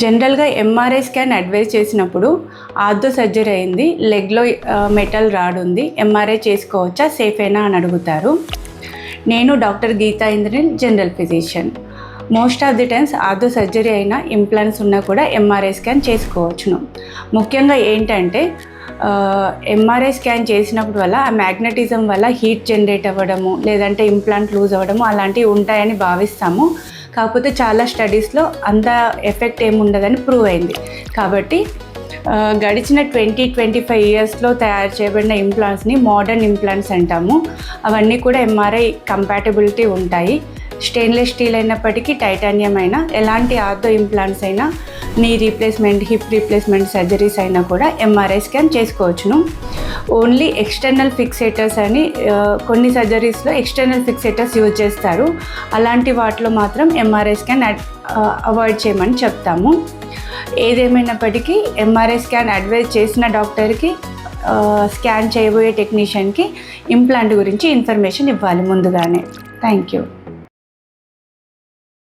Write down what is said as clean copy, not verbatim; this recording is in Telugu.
జనరల్గా ఎంఆర్ఐ స్కాన్ అడ్వైజ్ చేసినప్పుడు ఆర్థో సర్జరీ అయింది, లెగ్లో మెటల్ రాడ్ ఉంది, ఎంఆర్ఐ చేసుకోవచ్చా, సేఫేనా అని అడుగుతారు. నేను doctor Geetha Indran, general physician. Most of the times ortho surgery అయినా ఇంప్లాంట్స్ ఉన్నా కూడా ఎంఆర్ఐ స్కాన్ చేసుకోవచ్చును. ముఖ్యంగా ఏంటంటే ఎంఆర్ఐ స్కాన్ చేసినప్పుడు వల్ల ఆ మ్యాగ్నెటిజం వల్ల హీట్ జనరేట్ అవ్వడము, లేదంటే ఇంప్లాంట్ లూజ్ అవ్వడము అలాంటివి ఉంటాయని భావిస్తాము. కాకపోతే చాలా స్టడీస్లో అంత ఎఫెక్ట్ ఏముండదని ప్రూవ్ అయింది. కాబట్టి గడిచిన 20-25 ఇయర్స్లో తయారు చేయబడిన ఇంప్లాంట్స్ని మోడర్న్ ఇంప్లాంట్స్ అంటాము. అవన్నీ కూడా ఎంఆర్ఐ కంపాటబిలిటీ ఉంటాయి. స్టెయిన్లెస్ స్టీల్ అయినప్పటికీ టైటానియం అయినా, ఎలాంటి ఆర్థో ఇంప్లాంట్స్ అయినా, knee replacement, hip replacement surgeries అయినా కూడా ఎంఆర్ఐ స్కాన్ చేసుకోవచ్చును. ఓన్లీ ఎక్స్టర్నల్ ఫిక్సేటర్స్ అని కొన్ని సర్జరీస్లో ఎక్స్టర్నల్ ఫిక్సేటర్స్ యూజ్ చేస్తారు. అలాంటి వాటిలో మాత్రం ఎంఆర్ఐ స్కాన్ అవాయిడ్ చేయమని చెప్తాము. ఏదేమైనప్పటికీ ఎంఆర్ఐ స్కాన్ అడ్వైజ్ చేసిన డాక్టర్కి స్కాన్ చేయబోయే టెక్నీషియన్కి ఇంప్లాంట్ గురించి ఇన్ఫర్మేషన్ ఇవ్వాలి ముందుగానే. Thank you.